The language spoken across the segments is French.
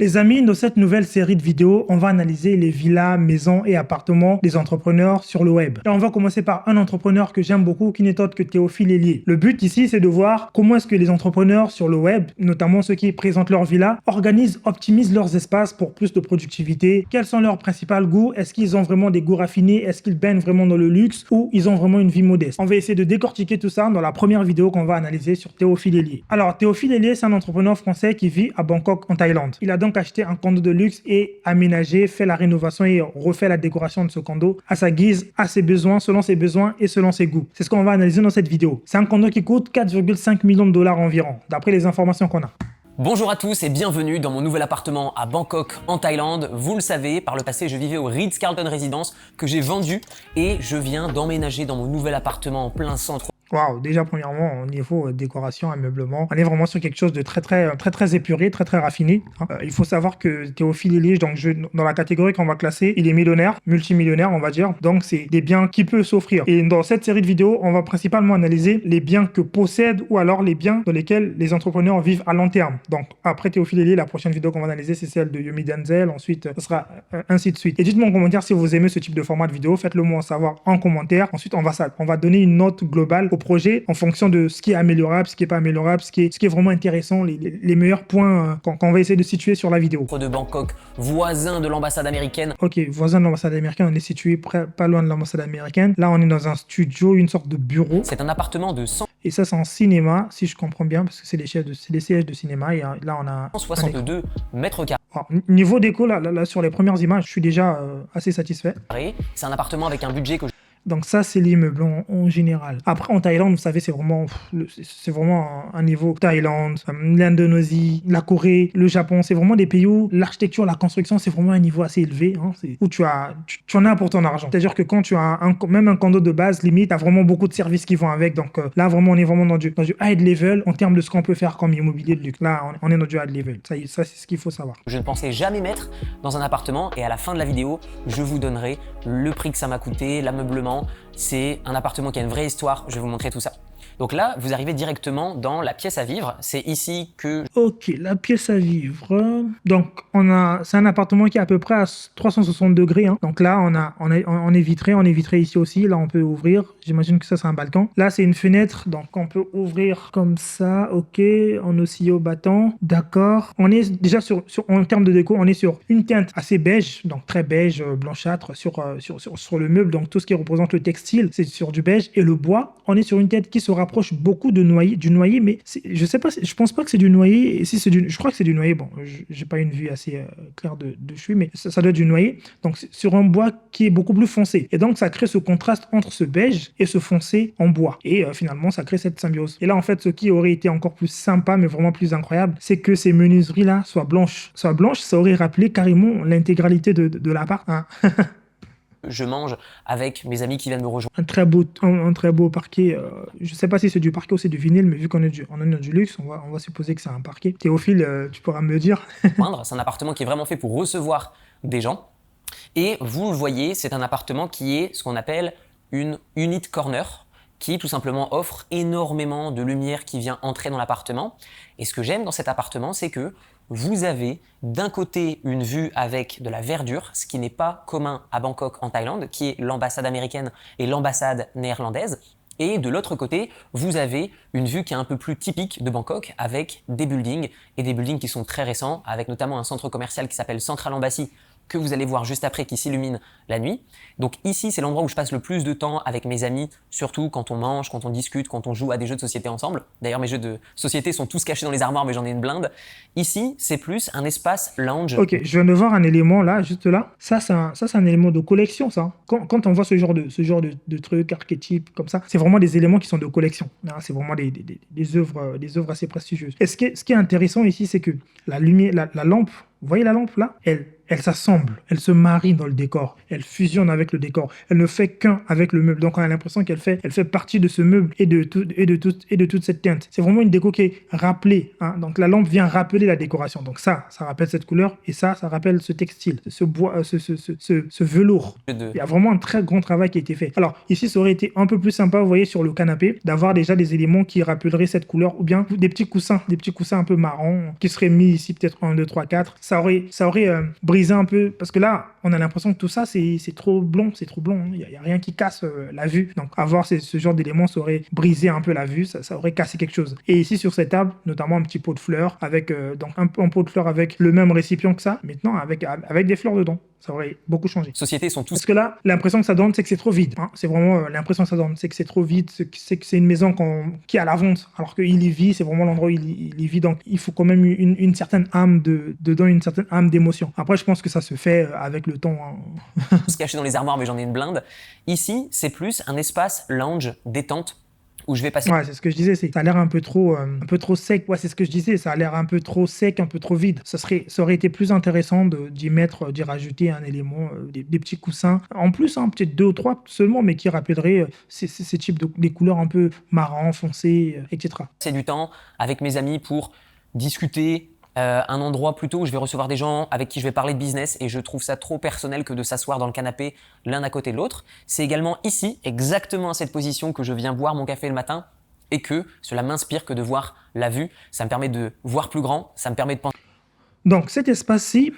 Les amis, dans cette nouvelle série de vidéos, on va analyser les villas, maisons et appartements des entrepreneurs sur le web. Et on va commencer par un entrepreneur que j'aime beaucoup, qui n'est autre que Théophile Hélier. Le but ici, c'est de voir comment est-ce que les entrepreneurs sur le web, notamment ceux qui présentent leurs villas, optimisent leurs espaces pour plus de productivité. Quels sont leurs principaux goûts? Est-ce qu'ils ont vraiment des goûts raffinés? Est-ce qu'ils baignent vraiment dans le luxe? Ou ils ont vraiment une vie modeste? On va essayer de décortiquer tout ça dans la première vidéo qu'on va analyser sur Théophile Hélier. Alors, Théophile Hélier, c'est un entrepreneur français qui vit à Bangkok, en Thaïlande. Il a donc acheté un condo de luxe et aménagé, fait la rénovation et refait la décoration de ce condo à sa guise, à ses besoins, selon ses besoins et selon ses goûts. C'est ce qu'on va analyser dans cette vidéo. C'est un condo qui coûte 4,5 millions de dollars environ, d'après les informations qu'on a. Bonjour à tous et bienvenue dans mon nouvel appartement à Bangkok en Thaïlande. Vous le savez, par le passé je vivais au Ritz-Carlton Residence que j'ai vendu et je viens d'emménager dans mon nouvel appartement en plein centre. Waouh, déjà premièrement au niveau décoration, ameublement, on est vraiment sur quelque chose de très épuré, très raffiné. Il faut savoir que Théophile Hélier, donc dans la catégorie qu'on va classer, il est millionnaire, multimillionnaire on va dire, donc c'est des biens qu'il peut s'offrir. Et dans cette série de vidéos, on va principalement analyser les biens que possède ou alors les biens dans lesquels les entrepreneurs vivent à long terme. Donc après Théophile Hélier, la prochaine vidéo qu'on va analyser c'est celle de Yomi Denzel, ensuite ce sera ainsi de suite. Et dites-moi en commentaire si vous aimez ce type de format de vidéo, faites-le moi savoir en commentaire. Ensuite on va donner une note globale au projet en fonction de ce qui est améliorable, ce qui est pas améliorable, ce qui est vraiment intéressant, les meilleurs points qu'on va essayer de situer sur la vidéo. De Bangkok, voisin de l'ambassade américaine. Ok, voisin de l'ambassade américaine, on est situé pas loin de l'ambassade américaine. Là, on est dans un studio, une sorte de bureau. C'est un appartement de 100... Et ça, c'est en cinéma, si je comprends bien, parce que c'est des sièges de cinéma. Et là, on a 162 mètres carrés. Alors, niveau déco, là, sur les premières images, je suis déjà assez satisfait. C'est un appartement avec un budget que donc ça, c'est l'immeuble en général. Après, en Thaïlande, vous savez, c'est vraiment un niveau Thaïlande, l'Indonésie, la Corée, le Japon. C'est vraiment des pays où l'architecture, la construction, c'est vraiment un niveau assez élevé. Où tu en as pour ton argent. C'est-à-dire que quand tu as même un condo de base, limite, tu as vraiment beaucoup de services qui vont avec. Donc là, vraiment, on est vraiment dans du high level en termes de ce qu'on peut faire comme immobilier de luxe. Là, on est dans du high level. Ça, c'est ce qu'il faut savoir. Je ne pensais jamais mettre dans un appartement et à la fin de la vidéo, je vous donnerai le prix que ça m'a coûté, l'ameublement. C'est un appartement qui a une vraie histoire, je vais vous montrer tout ça. Donc là, vous arrivez directement dans la pièce à vivre. C'est ici que... Ok, la pièce à vivre. Donc, c'est un appartement qui est à peu près à 360 degrés. Donc là, on est vitré ici aussi. Là, on peut ouvrir. J'imagine que ça, c'est un balcon. Là, c'est une fenêtre. Donc, on peut ouvrir comme ça. Ok, on oscille au battant. D'accord. On est déjà en termes de déco, on est sur une teinte assez beige. Donc, très beige, blanchâtre sur le meuble. Donc, tout ce qui représente le textile, c'est sur du beige. Et le bois, on est sur une tête qui se rapproche beaucoup du noyer, mais je sais pas, je pense pas que c'est du noyer. Si je crois que c'est du noyer. Bon, j'ai pas une vue assez claire de chez, mais ça doit être du noyer. Donc c'est sur un bois qui est beaucoup plus foncé. Et donc ça crée ce contraste entre ce beige et ce foncé en bois. Et finalement, ça crée cette symbiose. Et là, en fait, ce qui aurait été encore plus sympa, mais vraiment plus incroyable, c'est que ces menuiseries-là soient blanches. Ça aurait rappelé carrément l'intégralité de l'appart. Je mange avec mes amis qui viennent me rejoindre. Un très beau parquet. Je sais pas si c'est du parquet ou c'est du vinyle, mais vu qu'on est dans du luxe, on va supposer que c'est un parquet. Théophile, tu pourras me le dire. C'est un appartement qui est vraiment fait pour recevoir des gens. Et vous le voyez, c'est un appartement qui est ce qu'on appelle une unit corner, qui tout simplement offre énormément de lumière qui vient entrer dans l'appartement. Et ce que j'aime dans cet appartement, c'est que vous avez d'un côté une vue avec de la verdure, ce qui n'est pas commun à Bangkok en Thaïlande, qui est l'ambassade américaine et l'ambassade néerlandaise. Et de l'autre côté, vous avez une vue qui est un peu plus typique de Bangkok avec des buildings et des buildings qui sont très récents, avec notamment un centre commercial qui s'appelle Central Embassy, que vous allez voir juste après qui s'illumine la nuit. Donc ici, c'est l'endroit où je passe le plus de temps avec mes amis, surtout quand on mange, quand on discute, quand on joue à des jeux de société ensemble. D'ailleurs, mes jeux de société sont tous cachés dans les armoires, mais j'en ai une blinde. Ici, c'est plus un espace lounge. Ok, je viens de voir un élément là, juste là. Ça, c'est un élément de collection, ça. Quand on voit ce genre de trucs, archétypes comme ça, c'est vraiment des éléments qui sont de collection. C'est vraiment des œuvres assez prestigieuses. Et ce qui est intéressant ici, c'est que la lumière, la lampe, vous voyez la lampe là, elle s'assemble, elle se marie dans le décor, elle fusionne avec le décor, elle ne fait qu'un avec le meuble. Donc on a l'impression elle fait partie de ce meuble et de toute cette teinte. C'est vraiment une déco qui est rappelée, hein. Donc la lampe vient rappeler la décoration. Donc ça rappelle cette couleur et ça rappelle ce textile, ce bois, ce velours. Il y a vraiment un très grand travail qui a été fait. Alors ici, ça aurait été un peu plus sympa, vous voyez, sur le canapé, d'avoir déjà des éléments qui rappelleraient cette couleur ou bien des petits coussins un peu marrons qui seraient mis ici, peut-être 1, 2, 3, 4. Ça aurait brisé un peu, parce que là, on a l'impression que tout ça, c'est trop blond, c'est trop blond. Il n'y a rien qui casse la vue. Donc avoir ce genre d'éléments, ça aurait brisé un peu la vue, ça aurait cassé quelque chose. Et ici, sur cette table, notamment un petit pot de fleurs, avec donc un pot de fleurs avec le même récipient que ça, maintenant avec des fleurs dedans. Ça aurait beaucoup changé. Sociétés sont tous... Parce que là, l'impression que ça donne, c'est que c'est trop vide, hein. C'est vraiment l'impression que ça donne, c'est que c'est trop vide, c'est que c'est une maison qui est à la vente, alors qu'il y vit, c'est vraiment l'endroit où il y vit. Donc, il faut quand même une certaine âme dedans, une certaine âme d'émotion. Après, je pense que ça se fait avec le temps, hein. Se cacher dans les armoires, mais j'en ai une blinde. Ici, c'est plus un espace lounge, détente, où je vais passer... Ouais, c'est ce que je disais, ça a l'air un peu trop sec. Ouais, c'est ce que je disais, ça a l'air un peu trop sec, un peu trop vide. Ça aurait été plus intéressant d'y rajouter un élément, des petits coussins. En plus, hein, peut-être 2 ou 3 seulement, mais qui rappelleraient ces types des couleurs un peu marron, foncé, etc. C'est du temps avec mes amis pour discuter, un endroit plutôt où je vais recevoir des gens avec qui je vais parler de business et je trouve ça trop personnel que de s'asseoir dans le canapé l'un à côté de l'autre. C'est également ici, exactement à cette position que je viens boire mon café le matin et que cela m'inspire que de voir la vue. Ça me permet de voir plus grand, ça me permet de penser... Donc cet espace-ci,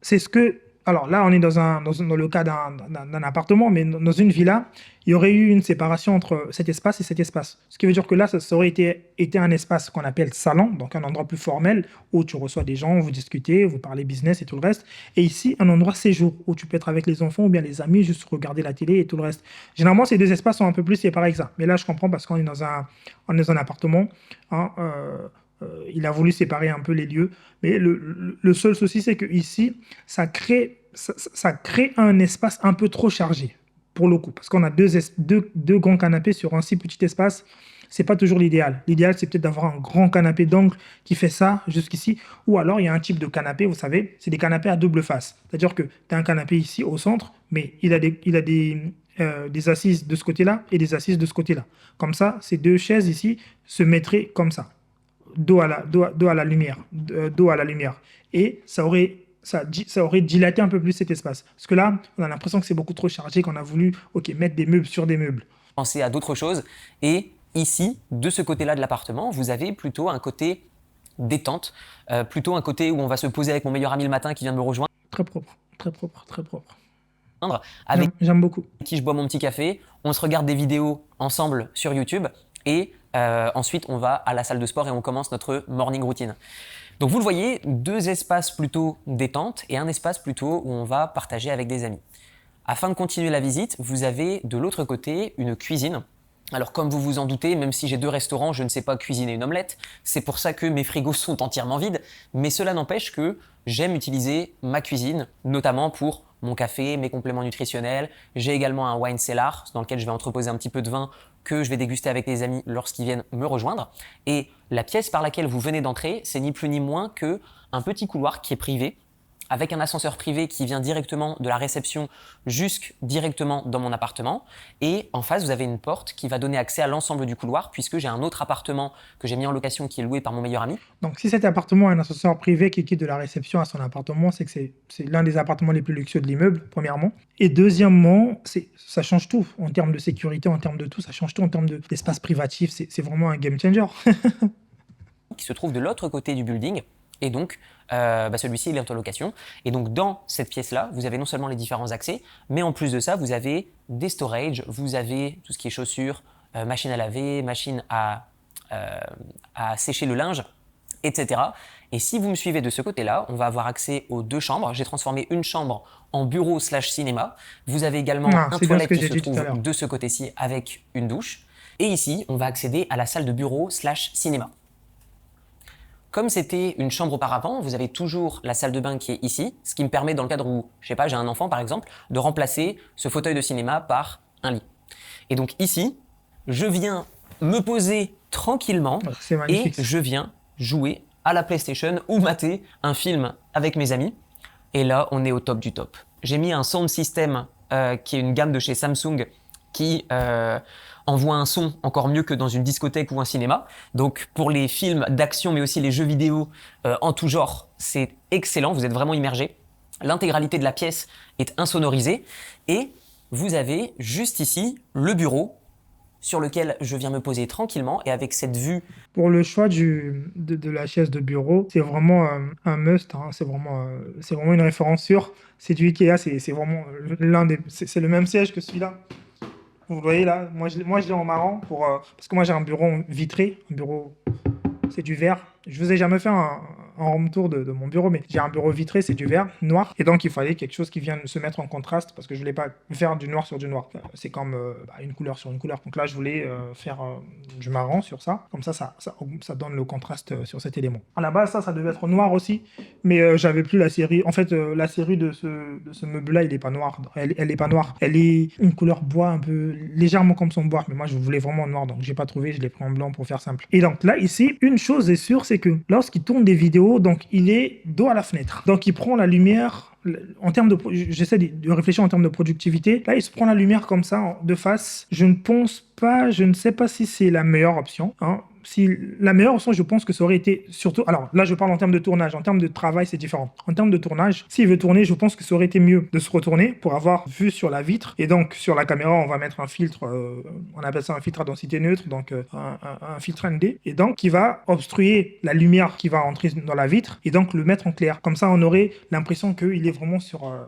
c'est ce que... Alors là, on est dans le cas d'un appartement, mais dans une villa, il y aurait eu une séparation entre cet espace et cet espace. Ce qui veut dire que là, ça aurait été un espace qu'on appelle salon, donc un endroit plus formel, où tu reçois des gens, vous discutez, vous parlez business et tout le reste. Et ici, un endroit séjour, où tu peux être avec les enfants ou bien les amis, juste regarder la télé et tout le reste. Généralement, ces deux espaces sont un peu plus séparés que ça. Mais là, je comprends parce qu'on est dans un appartement, hein, il a voulu séparer un peu les lieux. Mais le seul souci, c'est que ici, ça crée un espace un peu trop chargé, pour le coup. Parce qu'on a deux grands canapés sur un si petit espace. C'est pas toujours l'idéal. L'idéal, c'est peut-être d'avoir un grand canapé d'angle qui fait ça jusqu'ici. Ou alors, il y a un type de canapé, vous savez, c'est des canapés à double face. C'est-à-dire que tu as un canapé ici au centre, mais il a des assises de ce côté-là et des assises de ce côté-là. Comme ça, ces deux chaises ici se mettraient comme ça. Dos à la lumière, dos à la lumière. Et ça aurait dilaté un peu plus cet espace. Parce que là, on a l'impression que c'est beaucoup trop chargé, qu'on a voulu mettre des meubles sur des meubles. Penser à d'autres choses. Et ici, de ce côté-là de l'appartement, vous avez plutôt un côté détente, plutôt un côté où on va se poser avec mon meilleur ami le matin qui vient de me rejoindre. Très propre, très propre, très propre. Avec J'aime beaucoup. qui je bois mon petit café, on se regarde des vidéos ensemble sur YouTube et ensuite on va à la salle de sport et on commence notre morning routine. Donc vous le voyez, 2 espaces plutôt détente et un espace plutôt où on va partager avec des amis. Afin de continuer la visite, vous avez de l'autre côté une cuisine. Alors comme vous vous en doutez, même si j'ai 2 restaurants, je ne sais pas cuisiner une omelette. C'est pour ça que mes frigos sont entièrement vides. Mais cela n'empêche que j'aime utiliser ma cuisine, notamment pour mon café, mes compléments nutritionnels. J'ai également un wine cellar dans lequel je vais entreposer un petit peu de vin que je vais déguster avec des amis lorsqu'ils viennent me rejoindre. Et la pièce par laquelle vous venez d'entrer, c'est ni plus ni moins qu'un petit couloir qui est privé, avec un ascenseur privé qui vient directement de la réception directement dans mon appartement. Et en face, vous avez une porte qui va donner accès à l'ensemble du couloir, puisque j'ai un autre appartement que j'ai mis en location qui est loué par mon meilleur ami. Donc si cet appartement a un ascenseur privé qui quitte de la réception à son appartement, c'est que c'est l'un des appartements les plus luxueux de l'immeuble, premièrement. Et deuxièmement, ça change tout en termes de sécurité, en termes de tout, ça change tout en termes d'espace privatif. C'est vraiment un game changer. Qui se trouve de l'autre côté du building. Et donc, celui-ci, il est en location. Et donc, dans cette pièce-là, vous avez non seulement les différents accès, mais en plus de ça, vous avez des storage, vous avez tout ce qui est chaussures, machine à laver, machine à sécher le linge, etc. Et si vous me suivez de ce côté-là, on va avoir accès aux 2 chambres. J'ai transformé une chambre en bureau / cinéma. Vous avez également un toilette qui se trouve de ce côté-ci avec une douche. Et ici, on va accéder à la salle de bureau / cinéma. Comme c'était une chambre auparavant, vous avez toujours la salle de bain qui est ici, ce qui me permet, dans le cadre où, je sais pas, j'ai un enfant par exemple, de remplacer ce fauteuil de cinéma par un lit. Et donc ici, je viens me poser tranquillement et je viens jouer à la PlayStation ou mater un film avec mes amis. Et là, on est au top du top. J'ai mis un sound system qui est une gamme de chez Samsung qui envoie un son encore mieux que dans une discothèque ou un cinéma. Donc pour les films d'action mais aussi les jeux vidéo en tout genre, c'est excellent, vous êtes vraiment immergé. L'intégralité de la pièce est insonorisée et vous avez juste ici le bureau sur lequel je viens me poser tranquillement et avec cette vue. Pour le choix de la chaise de bureau, c'est vraiment un must, hein. C'est vraiment une référence sûre. C'est du Ikea, c'est vraiment c'est le même siège que celui-là. Vous voyez là, moi je l'ai en marron parce que moi j'ai un bureau vitré, un bureau, c'est du verre. Je vous ai jamais fait un home tour de mon bureau, mais j'ai un bureau vitré, c'est du verre noir. Et donc il fallait quelque chose qui vienne se mettre en contraste parce que je voulais pas faire du noir sur du noir. C'est comme une couleur sur une couleur. Donc là je voulais faire du marron sur ça. Comme ça donne le contraste sur cet élément. À la base ça devait être noir aussi, mais j'avais plus la série. En fait la série de ce meuble-là, il est pas noir. Elle est pas noire. Elle est une couleur bois un peu légèrement comme son bois. Mais moi je voulais vraiment noir, donc j'ai pas trouvé. Je l'ai pris en blanc pour faire simple. Et donc là ici, une chose est sûre, c'est que lorsqu'il tourne des vidéos, donc il est dos à la fenêtre. Donc il prend la lumière en termes de, j'essaie de réfléchir en termes de productivité. Là, il se prend la lumière comme ça de face. Je ne sais pas si c'est la meilleure option, hein. Si la meilleure option, je pense que ça aurait été surtout. Alors là, je parle en termes de tournage. En termes de travail, c'est différent. En termes de tournage, s'il veut tourner, je pense que ça aurait été mieux de se retourner pour avoir vue sur la vitre. Et donc, sur la caméra, on va mettre un filtre. On appelle ça un filtre à densité neutre, donc un filtre ND. Et donc, qui va obstruer la lumière qui va entrer dans la vitre et donc le mettre en clair. Comme ça, on aurait l'impression qu'il est vraiment sur un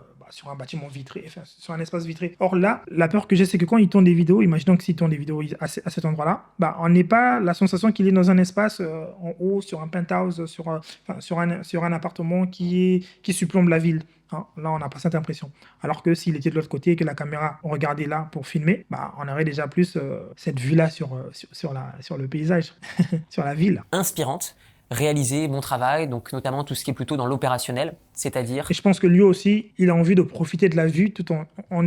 bâtiment vitré, enfin, sur un espace vitré. Or là, la peur que j'ai, c'est que quand il tourne des vidéos, imaginons que s'il tourne des vidéos à cet endroit-là, on n'est pas la sensation qu'il est dans un espace en haut, sur un penthouse, sur un appartement qui surplombe la ville. Hein, là, on n'a pas cette impression. Alors que s'il était de l'autre côté et que la caméra regardait là pour filmer, on aurait déjà plus cette vue-là sur le paysage, sur la ville. Inspirante, réaliser mon travail, donc notamment tout ce qui est plutôt dans l'opérationnel, c'est-à-dire... Et je pense que lui aussi, il a envie de profiter de la vue tout en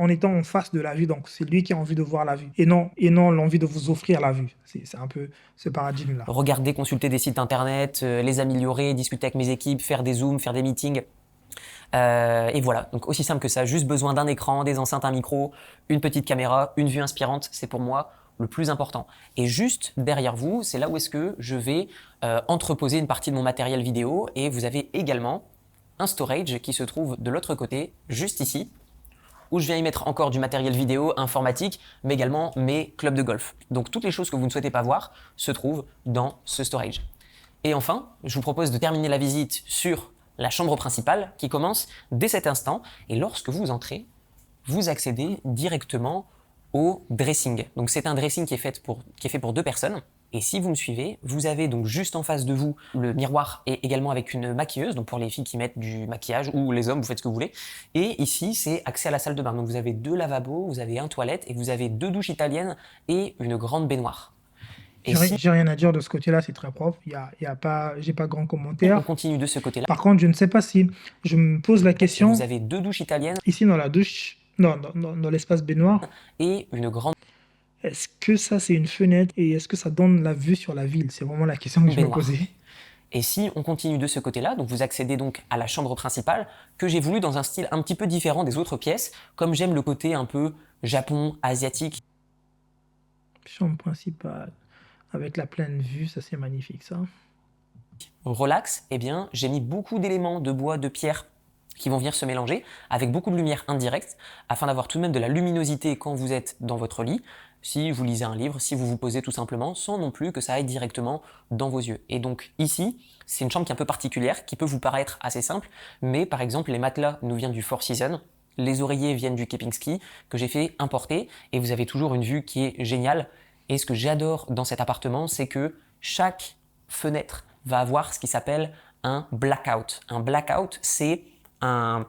étant en face de la vue. Donc c'est lui qui a envie de voir la vue et non l'envie de vous offrir la vue. C'est un peu ce paradigme-là. Regarder, consulter des sites internet, les améliorer, discuter avec mes équipes, faire des zooms, faire des meetings. Et voilà, donc aussi simple que ça, juste besoin d'un écran, des enceintes, un micro, une petite caméra, une vue inspirante, c'est pour moi le plus important. Et juste derrière vous, c'est là où est-ce que je vais entreposer une partie de mon matériel vidéo et vous avez également un storage qui se trouve de l'autre côté, juste ici, où je viens y mettre encore du matériel vidéo, informatique, mais également mes clubs de golf. Donc toutes les choses que vous ne souhaitez pas voir se trouvent dans ce storage. Et enfin, je vous propose de terminer la visite sur la chambre principale qui commence dès cet instant. Et lorsque vous entrez, vous accédez directement au dressing. Donc c'est un dressing qui est fait pour 2 personnes. Et si vous me suivez, vous avez donc juste en face de vous le miroir et également avec une maquilleuse, donc pour les filles qui mettent du maquillage ou les hommes, vous faites ce que vous voulez. Et ici, c'est accès à la salle de bain. Donc vous avez 2 lavabos, vous avez un toilette et vous avez 2 douches italiennes et une grande baignoire. J'ai rien à dire de ce côté-là, c'est très propre. J'ai pas grand commentaire. On continue de ce côté-là. Par contre, je ne sais pas si je me pose la question. Vous avez 2 douches italiennes. Ici dans la douche, dans l'espace baignoire. Et une grande. Est-ce que ça c'est une fenêtre et est-ce que ça donne la vue sur la ville? C'est vraiment la question que je me posais. Et si on continue de ce côté-là, donc vous accédez donc à la chambre principale, que j'ai voulu dans un style un petit peu différent des autres pièces, comme j'aime le côté un peu Japon, asiatique. Chambre principale, avec la pleine vue, ça c'est magnifique ça. Relax, eh bien j'ai mis beaucoup d'éléments de bois, de pierre qui vont venir se mélanger avec beaucoup de lumière indirecte afin d'avoir tout de même de la luminosité quand vous êtes dans votre lit, si vous lisez un livre, si vous vous posez tout simplement, sans non plus que ça aille directement dans vos yeux. Et donc ici, c'est une chambre qui est un peu particulière, qui peut vous paraître assez simple, mais par exemple les matelas nous viennent du Four Seasons, les oreillers viennent du Kempinski que j'ai fait importer et vous avez toujours une vue qui est géniale. Et ce que j'adore dans cet appartement, c'est que chaque fenêtre va avoir ce qui s'appelle un blackout. Un blackout, c'est pas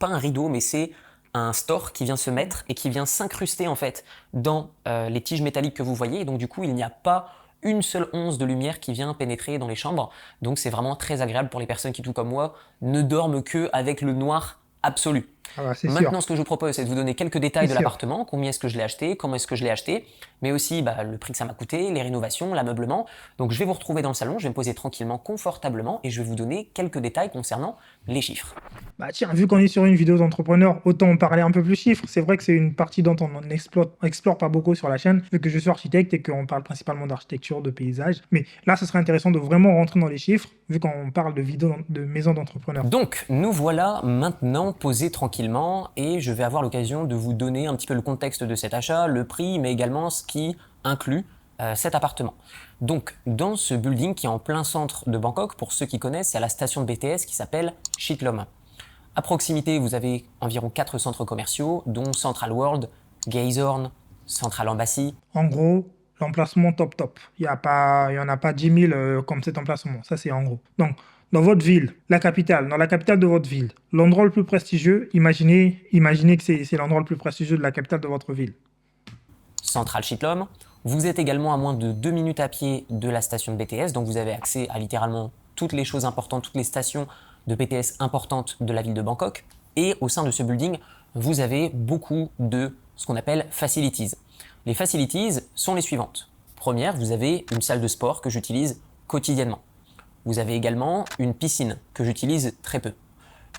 un rideau, mais c'est un store qui vient se mettre et qui vient s'incruster en fait dans les tiges métalliques que vous voyez. Et donc du coup, il n'y a pas une seule once de lumière qui vient pénétrer dans les chambres. Donc c'est vraiment très agréable pour les personnes qui, tout comme moi, ne dorment que avec le noir absolu. Ah bah, c'est sûr, Maintenant, ce que je vous propose, c'est de vous donner quelques détails c'est de sûr. l'appartement, combien est-ce que je l'ai acheté, comment est-ce que je l'ai acheté, mais aussi le prix que ça m'a coûté, les rénovations, l'ameublement. Donc je vais vous retrouver dans le salon, je vais me poser tranquillement, confortablement, et je vais vous donner quelques détails concernant les chiffres. Bah tiens, vu qu'on est sur une vidéo d'entrepreneur, autant en parler un peu plus chiffres. C'est vrai que c'est une partie dont on explore pas beaucoup sur la chaîne, vu que je suis architecte et qu'on parle principalement d'architecture, de paysage. Mais là, ce serait intéressant de vraiment rentrer dans les chiffres, vu qu'on parle de vidéo de maison d'entrepreneur. Donc, nous voilà maintenant posés tranquillement et je vais avoir l'occasion de vous donner un petit peu le contexte de cet achat, le prix, mais également ce qui inclut cet appartement. Donc, dans ce building qui est en plein centre de Bangkok, pour ceux qui connaissent, c'est à la station de BTS qui s'appelle Chitlom. À proximité, vous avez environ 4 centres commerciaux, dont Central World, Gayzorn, Central Embassy. En gros, l'emplacement top top. Il y en a pas 10 000 comme cet emplacement. Ça, c'est en gros. Donc, dans votre ville, la capitale, dans la capitale de votre ville, l'endroit le plus prestigieux, imaginez que c'est l'endroit le plus prestigieux de la capitale de votre ville. Central Chitlom. Vous êtes également à moins de 2 minutes à pied de la station de BTS, donc vous avez accès à littéralement toutes les choses importantes, toutes les stations de BTS importantes de la ville de Bangkok. Et au sein de ce building, vous avez beaucoup de ce qu'on appelle facilities. Les facilities sont les suivantes. Première, vous avez une salle de sport que j'utilise quotidiennement. Vous avez également une piscine que j'utilise très peu.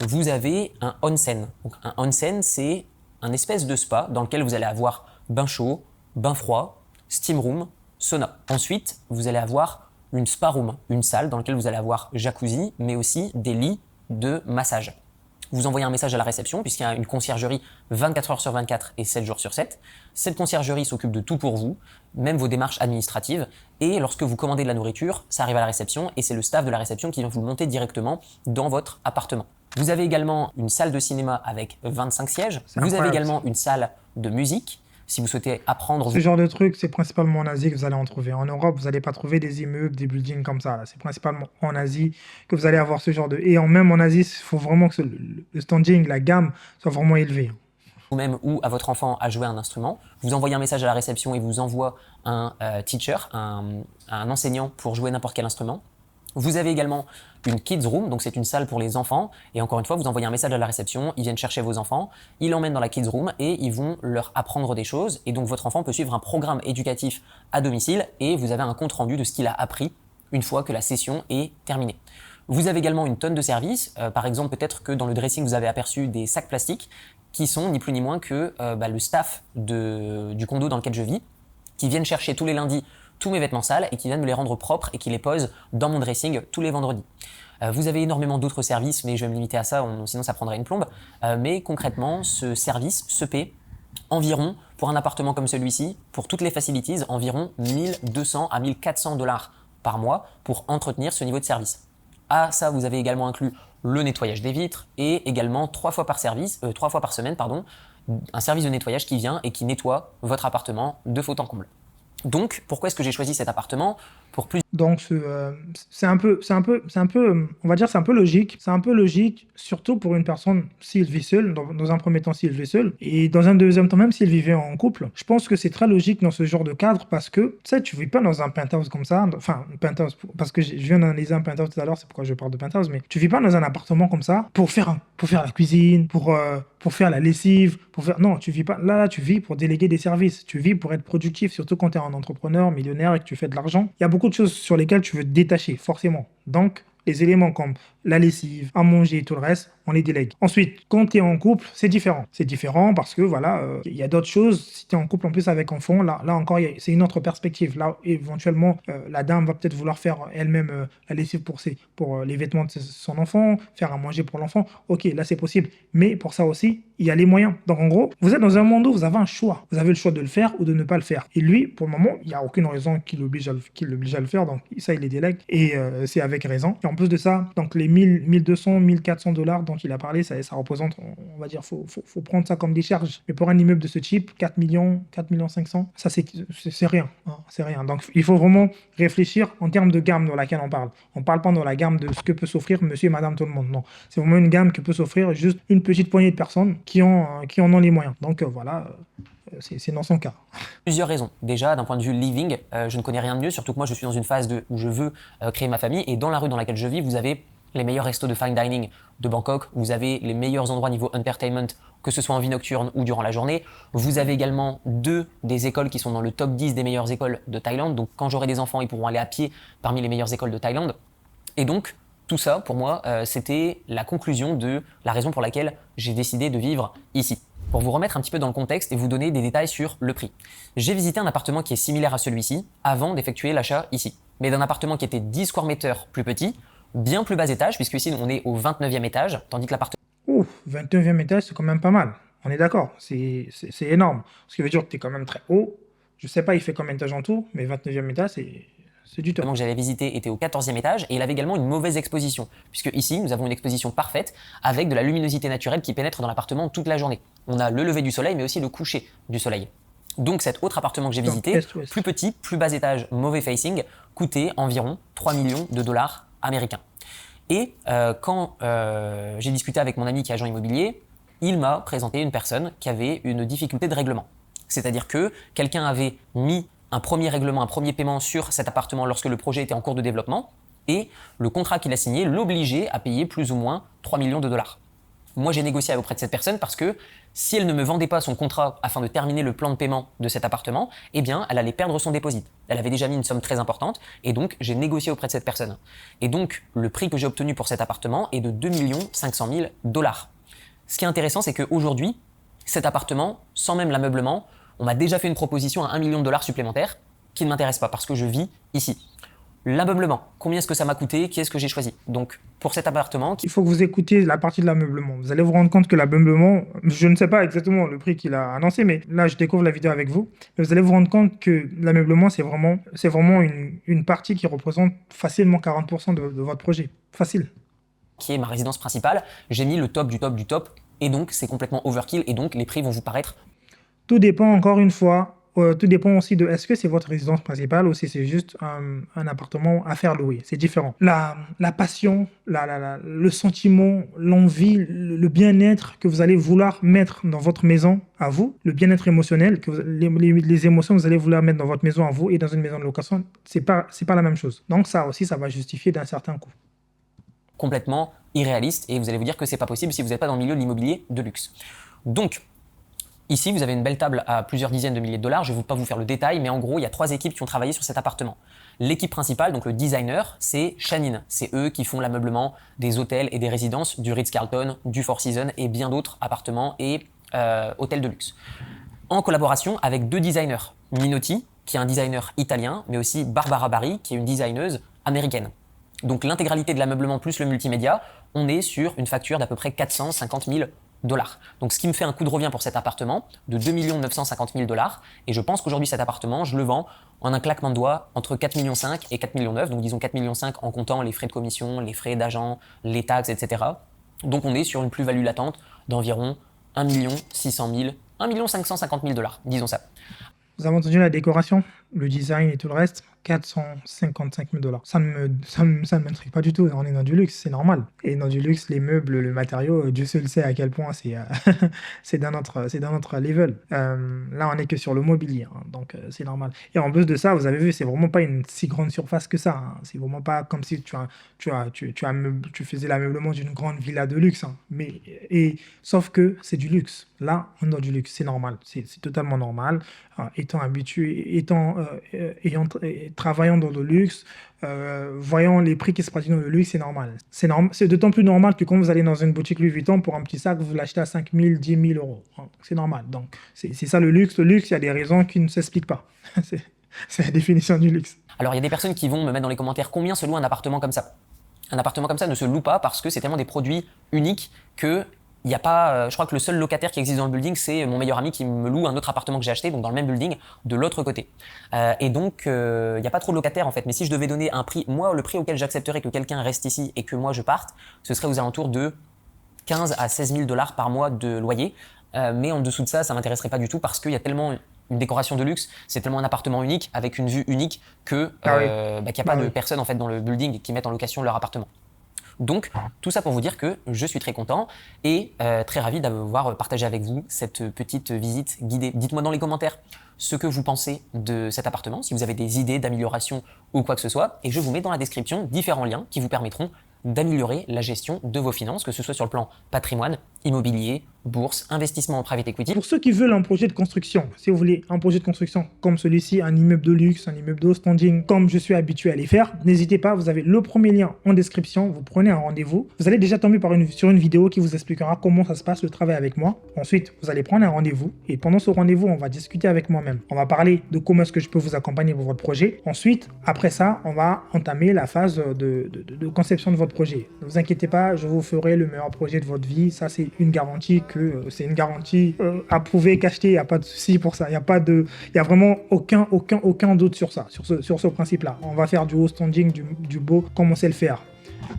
Vous avez un onsen. Donc, un onsen, c'est un espèce de spa dans lequel vous allez avoir bain chaud, bain froid, steam room, sauna. Ensuite, vous allez avoir une spa room, une salle dans laquelle vous allez avoir jacuzzi, mais aussi des lits de massage. Vous envoyez un message à la réception puisqu'il y a une conciergerie 24 heures sur 24 et 7 jours sur 7. Cette conciergerie s'occupe de tout pour vous, même vos démarches administratives. Et lorsque vous commandez de la nourriture, ça arrive à la réception et c'est le staff de la réception qui vient vous le monter directement dans votre appartement. Vous avez également une salle de cinéma avec 25 sièges. C'est Vous avez incroyable, également ça. une salle de musique. Si vous souhaitez apprendre, Ce genre de truc, c'est principalement en Asie que vous allez en trouver. En Europe, vous n'allez pas trouver des immeubles, des buildings comme ça. Là. C'est principalement en Asie que vous allez avoir ce genre de... même en Asie, il faut vraiment que le standing, la gamme, soit vraiment élevé. vous-même ou à votre enfant à jouer un instrument. Vous envoyez un message à la réception et vous envoie un teacher, un enseignant pour jouer n'importe quel instrument. Vous avez également une kids room, donc c'est une salle pour les enfants. Et encore une fois, vous envoyez un message à la réception, ils viennent chercher vos enfants, ils l'emmènent dans la kids room et ils vont leur apprendre des choses. Et donc votre enfant peut suivre un programme éducatif à domicile et vous avez un compte rendu de ce qu'il a appris une fois que la session est terminée. Vous avez également une tonne de services. Par exemple, peut-être que dans le dressing, vous avez aperçu des sacs plastiques qui sont ni plus ni moins que le staff du condo dans lequel je vis, qui viennent chercher tous les lundis tous mes vêtements sales et qui viennent me les rendre propres et qui les posent dans mon dressing tous les vendredis. Vous avez énormément d'autres services, mais je vais me limiter à ça, sinon ça prendrait une plombe. Mais concrètement, ce service se paie environ, pour un appartement comme celui-ci, pour toutes les facilities, environ 1200 à 1400 dollars par mois pour entretenir ce niveau de service. À ça, vous avez également inclus le nettoyage des vitres et également 3 fois par semaine, un service de nettoyage qui vient et qui nettoie votre appartement de fond en comble. Donc, pourquoi est-ce que j'ai choisi cet appartement? Pour plus Donc, on va dire, c'est un peu logique. C'est un peu logique, surtout pour une personne s'il vit seul, dans un premier temps s'il vit seul, et dans un deuxième temps, même s'il vivait en couple. Je pense que c'est très logique dans ce genre de cadre parce que, tu sais, tu vis pas dans un penthouse comme ça. Enfin, un penthouse, parce que je viens d'analyser un penthouse tout à l'heure, c'est pourquoi je parle de penthouse, mais tu vis pas dans un appartement comme ça pour faire la cuisine, pour faire la lessive, Non, tu vis pas. Là, tu vis pour déléguer des services. Tu vis pour être productif, surtout quand tu es un entrepreneur, millionnaire et que tu fais de l'argent. Il y a beaucoup de choses sur lesquelles tu veux te détacher, forcément. Donc, les éléments comme la lessive, à manger et tout le reste, on les délègue. Ensuite, quand tu es en couple, c'est différent. C'est différent parce que, voilà, il y a d'autres choses. Si tu es en couple en plus avec enfant, là encore, c'est une autre perspective. Là, éventuellement, la dame va peut-être vouloir faire elle-même la lessive pour les vêtements de son enfant, faire à manger pour l'enfant. Ok, là, c'est possible. Mais pour ça aussi, il y a les moyens. Donc, en gros, vous êtes dans un monde où vous avez un choix. Vous avez le choix de le faire ou de ne pas le faire. Et lui, pour le moment, il n'y a aucune raison qui l'oblige à le faire. Donc, ça, il les délègue. Et c'est avec raison. Et en plus de ça, donc les 1200, 1400 dollars dont il a parlé, ça représente, on va dire, faut prendre ça comme des charges. Mais pour un immeuble de ce type, 4 millions, 500, ça, c'est rien. Hein, c'est rien. Donc, il faut vraiment réfléchir en termes de gamme dans laquelle on parle. On ne parle pas dans la gamme de ce que peut s'offrir monsieur et madame tout le monde. Non. C'est vraiment une gamme que peut s'offrir juste une petite poignée de personnes qui en ont les moyens. Donc, voilà. C'est dans son cas. plusieurs raisons. Déjà, d'un point de vue living, je ne connais rien de mieux, surtout que moi je suis dans une phase où je veux créer ma famille et dans la rue dans laquelle je vis, vous avez les meilleurs restos de fine dining de Bangkok, vous avez les meilleurs endroits niveau entertainment, que ce soit en vie nocturne ou durant la journée. Vous avez également deux des écoles qui sont dans le top 10 des meilleures écoles de Thaïlande. Donc quand j'aurai des enfants, ils pourront aller à pied parmi les meilleures écoles de Thaïlande. Et donc, tout ça, pour moi, c'était la conclusion de la raison pour laquelle j'ai décidé de vivre ici. Pour vous remettre un petit peu dans le contexte et vous donner des détails sur le prix. J'ai visité un appartement qui est similaire à celui-ci avant d'effectuer l'achat ici. Mais d'un appartement qui était 10 square meters plus petit, bien plus bas étage, puisque ici on est au 29e étage, tandis que l'appartement... Ouf, 29e étage, c'est quand même pas mal. On est d'accord, c'est énorme. Ce qui veut dire que tu es quand même très haut. Je sais pas, il fait combien d'étages en tout, mais 29e étage, c'est du top. que j'avais visité était au 14e étage et il avait également une mauvaise exposition, puisque ici nous avons une exposition parfaite avec de la luminosité naturelle qui pénètre dans l'appartement toute la journée. On a le lever du soleil mais aussi le coucher du soleil. Donc cet autre appartement que j'ai visité, plus petit, plus bas étage, mauvais facing, coûtait environ 3 millions de dollars américains. Et quand j'ai discuté avec mon ami qui est agent immobilier, il m'a présenté une personne qui avait une difficulté de règlement. C'est-à-dire que quelqu'un avait mis un premier règlement, un premier paiement sur cet appartement lorsque le projet était en cours de développement et le contrat qu'il a signé l'obligeait à payer plus ou moins 3 millions de dollars. Moi, j'ai négocié auprès de cette personne parce que si elle ne me vendait pas son contrat afin de terminer le plan de paiement de cet appartement, eh bien, elle allait perdre son dépôt. Elle avait déjà mis une somme très importante et donc j'ai négocié auprès de cette personne. Et donc, le prix que j'ai obtenu pour cet appartement est de 2 500 000 dollars. Ce qui est intéressant, c'est qu'aujourd'hui, cet appartement, sans même l'ameublement, on m'a déjà fait une proposition à 1 million de dollars supplémentaires qui ne m'intéresse pas parce que je vis ici. L'ameublement, combien est-ce que ça m'a coûté? Qui est-ce que j'ai choisi? Donc, pour cet appartement... Il faut que vous écoutiez la partie de l'ameublement. Vous allez vous rendre compte que l'ameublement, je ne sais pas exactement le prix qu'il a annoncé, mais là, je découvre la vidéo avec vous. Mais vous allez vous rendre compte que l'ameublement, c'est vraiment une partie qui représente facilement 40% de votre projet. Facile. Qui est ma résidence principale. J'ai mis le top du top du top et donc c'est complètement overkill et donc les prix vont vous paraître... Tout dépend encore une fois. Tout dépend aussi de est-ce que c'est votre résidence principale ou si c'est juste un appartement à faire louer. C'est différent. La passion, le sentiment, l'envie, le bien-être que vous allez vouloir mettre dans votre maison à vous, le bien-être émotionnel, les émotions que vous allez vouloir mettre dans votre maison à vous et dans une maison de location, c'est pas la même chose. Donc ça aussi, ça va justifier d'un certain coût. Complètement irréaliste et vous allez vous dire que c'est pas possible si vous n'êtes pas dans le milieu de l'immobilier de luxe. Donc, ici, vous avez une belle table à plusieurs dizaines de milliers de dollars. Je ne vais pas vous faire le détail, mais en gros, il y a 3 équipes qui ont travaillé sur cet appartement. L'équipe principale, donc le designer, c'est Shanine. C'est eux qui font l'ameublement des hôtels et des résidences du Ritz-Carlton, du Four Seasons et bien d'autres appartements et hôtels de luxe. En collaboration avec 2 designers. Minotti, qui est un designer italien, mais aussi Barbara Barry, qui est une designeuse américaine. Donc l'intégralité de l'ameublement plus le multimédia, on est sur une facture d'à peu près 450 000 dollars. Donc ce qui me fait un coût de revient pour cet appartement de 2 950 000 dollars. Et je pense qu'aujourd'hui cet appartement, je le vends en un claquement de doigts entre 4,5 millions et 4,9 millions. Donc disons 4,5 millions en comptant les frais de commission, les frais d'agent, les taxes, etc. Donc on est sur une plus-value latente d'environ 1 600 000, 1 550 000 dollars, disons ça. Vous avez entendu la décoration, le design et tout le reste, 455 000 dollars. Ça ne m'intrigue pas du tout. On est dans du luxe, c'est normal. Et dans du luxe, les meubles, le matériau, Dieu seul sait à quel point c'est dans notre level. Là, on n'est que sur le mobilier, hein, donc c'est normal. Et en plus de ça, vous avez vu, c'est vraiment pas une si grande surface que ça. Hein. C'est vraiment pas comme si tu faisais l'ameublement d'une grande villa de luxe. Hein. Sauf que c'est du luxe. Là, on est dans du luxe, c'est normal. C'est totalement normal. Étant habitué, travaillant dans le luxe, voyant les prix qui se pratiquent dans le luxe, c'est normal. C'est d'autant plus normal que quand vous allez dans une boutique Louis Vuitton pour un petit sac, vous l'achetez à 5 000, 10 000 euros. C'est normal. Donc, c'est ça le luxe. Le luxe, il y a des raisons qui ne s'expliquent pas. C'est la définition du luxe. Alors, il y a des personnes qui vont me mettre dans les commentaires combien se loue un appartement comme ça. Un appartement comme ça ne se loue pas parce que c'est tellement des produits uniques que il n'y a pas, je crois que le seul locataire qui existe dans le building, c'est mon meilleur ami qui me loue un autre appartement que j'ai acheté, donc dans le même building, de l'autre côté. Et donc, il n'y a pas trop de locataires en fait. Mais si je devais donner un prix, moi, le prix auquel j'accepterais que quelqu'un reste ici et que moi je parte, ce serait aux alentours de 15 à 16 000 dollars par mois de loyer. Mais en dessous de ça, ça m'intéresserait pas du tout parce qu'il y a tellement une décoration de luxe, c'est tellement un appartement unique avec une vue unique que qu'il n'y a pas de personnes en fait dans le building qui mettent en location leur appartement. Donc, tout ça pour vous dire que je suis très content et très ravi d'avoir partagé avec vous cette petite visite guidée. Dites-moi dans les commentaires ce que vous pensez de cet appartement, si vous avez des idées d'amélioration ou quoi que ce soit. Et je vous mets dans la description différents liens qui vous permettront d'améliorer la gestion de vos finances, que ce soit sur le plan patrimoine, immobilier, bourse, investissement en private equity. Pour ceux qui veulent un projet de construction, si vous voulez un projet de construction comme celui-ci, un immeuble de luxe, un immeuble de haut standing, comme je suis habitué à les faire, n'hésitez pas, vous avez le premier lien en description, vous prenez un rendez-vous. Vous allez déjà tomber sur une vidéo qui vous expliquera comment ça se passe le travail avec moi. Ensuite, vous allez prendre un rendez-vous et pendant ce rendez-vous, on va discuter avec moi-même. On va parler de comment est-ce que je peux vous accompagner pour votre projet. Ensuite, après ça, on va entamer la phase de conception de votre projet. Ne vous inquiétez pas, je vous ferai le meilleur projet de votre vie. Ça, c'est une garantie c'est une garantie approuvée, qu'achetée. Il n'y a pas de souci pour ça. Il y a vraiment aucun doute sur ça, sur ce principe-là. On va faire du haut standing, du beau, comme on sait le faire.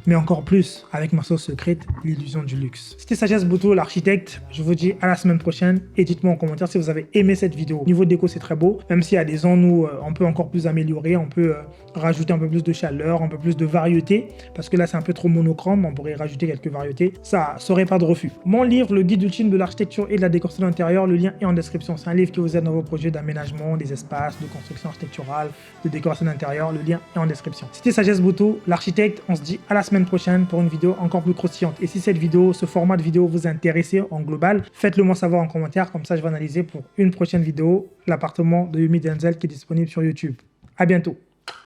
Mais encore plus avec ma sauce secrète, l'illusion du luxe. C'était Sagesse Bouto, l'architecte. Je vous dis à la semaine prochaine et dites-moi en commentaire si vous avez aimé cette vidéo. Niveau déco, c'est très beau. Même s'il y a des zones où on peut encore plus améliorer, on peut rajouter un peu plus de chaleur, un peu plus de variété. Parce que là, c'est un peu trop monochrome. On pourrait rajouter quelques variétés. Ça n'aurait pas de refus. Mon livre, le guide ultime de l'architecture et de la décoration d'intérieur, le lien est en description. C'est un livre qui vous aide dans vos projets d'aménagement, des espaces, de construction architecturale, de décoration d'intérieur. Le lien est en description. C'était Sagesse Bouto, l'architecte. On se dit à la semaine prochaine pour une vidéo encore plus croustillante. Et si cette vidéo, ce format de vidéo vous a intéressé en global, faites-le moi savoir en commentaire, comme ça je vais analyser pour une prochaine vidéo l'appartement de Yumi Denzel qui est disponible sur YouTube. À bientôt.